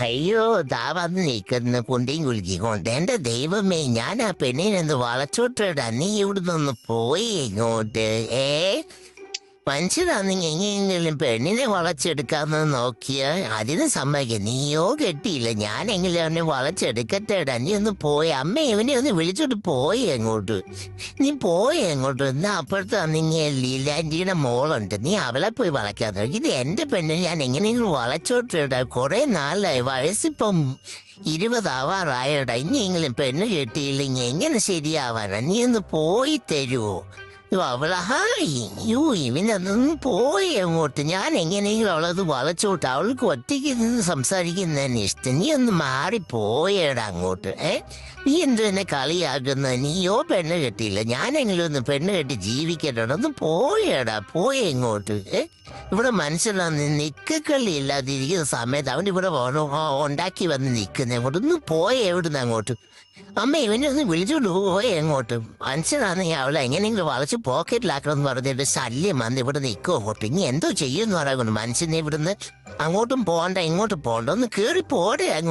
അയ്യോ ദാ വന്ന് നിൽക്കുന്ന കുണ്ടിയും കുലുക്കിക്കൊണ്ട് എന്റെ ദൈവമേ ഞാൻ ആ പെണ്ണിനെന്ത് വളച്ചോട്ടിടാ നീ ഇവിടുന്ന് പോയി ഇങ്ങോട്ട് മനുഷ്യരാണെങ്കിൽ എങ്ങനെയെങ്കിലും പെണ്ണിനെ വളച്ചെടുക്കാമെന്ന് നോക്കിയ അതിന് സമ്മതിക്കാം നീയോ കെട്ടിയില്ല ഞാനെങ്കിലും അവനെ വളച്ചെടുക്കട്ടെടാ നീ ഒന്ന് പോയി അമ്മ ഇവനെ ഒന്ന് വിളിച്ചോട്ട് പോയി അങ്ങോട്ട് നീ പോയി അങ്ങോട്ട് എന്നാ അപ്പുറത്ത് നിങ്ങൾ ലീലാൻറ്റിയുടെ മോളുണ്ട് നീ അവളെ പോയി വളയ്ക്കാൻ നോക്കി ഇത് എന്റെ പെണ്ണിനെ ഞാൻ എങ്ങനെയെങ്കിലും വളച്ചോട്ടിടാ കുറെ നാളായി വയസ്സിപ്പം 20 ആവാറായടാ ഇനിയെങ്കിലും പെണ്ണ് കെട്ടിയില്ലെങ്കിൽ എങ്ങനെ ശരിയാവാനാ നീ ഒന്ന് പോയി തരുവോ അവളെ ഇവനൊന്നും പോയി അങ്ങോട്ട് ഞാൻ എങ്ങനെയെങ്കിലും അവളത് വളച്ചോട്ട് അവൾക്ക് ഒറ്റയ്ക്ക് നിന്ന് സംസാരിക്കുന്നതന്നെ ഇഷ്ടം നീ ഒന്ന് മാറിപ്പോയേടാ അങ്ങോട്ട് നീ എന്ത് തന്നെ കളിയാക്കുന്ന നീയോ പെണ്ണ് കെട്ടിയില്ല ഞാനെങ്കിലും ഒന്ന് പെണ്ണ് കെട്ടി ജീവിക്കട്ടോ ഒന്ന് പോയേടാ പോയി എങ്ങോട്ട് ഇവിടെ മനുഷ്യനാണ് നിക്കക്കളി ഇല്ലാതിരിക്കുന്ന സമയത്ത് അവൻ ഇവിടെ ഉണ്ടാക്കി വന്ന് നിൽക്കുന്ന അങ്ങോട്ട് ഒന്ന് പോയി എവിടുന്ന് അങ്ങോട്ട് അമ്മ ഇവനെ ഒന്ന് വിളിച്ചോണ്ട് പോയി എങ്ങോട്ട് മനുഷ്യനാണെങ്കിൽ അവളെ എങ്ങനെയെങ്കിലും വളച്ച് പോക്കറ്റിലാക്കണമെന്ന് പറഞ്ഞിട്ട് ശല്യം വന്ന് ഇവിടെ നിൽക്കും അങ്ങോട്ട് ഇനി എന്തോ ചെയ്യുമെന്ന് പറയുന്നു മനുഷ്യനെ ഇവിടുന്ന് അങ്ങോട്ടും പോകണ്ട ഇങ്ങോട്ടും പോകണ്ട ഒന്ന് കയറി പോടെ അങ്ങോട്ട്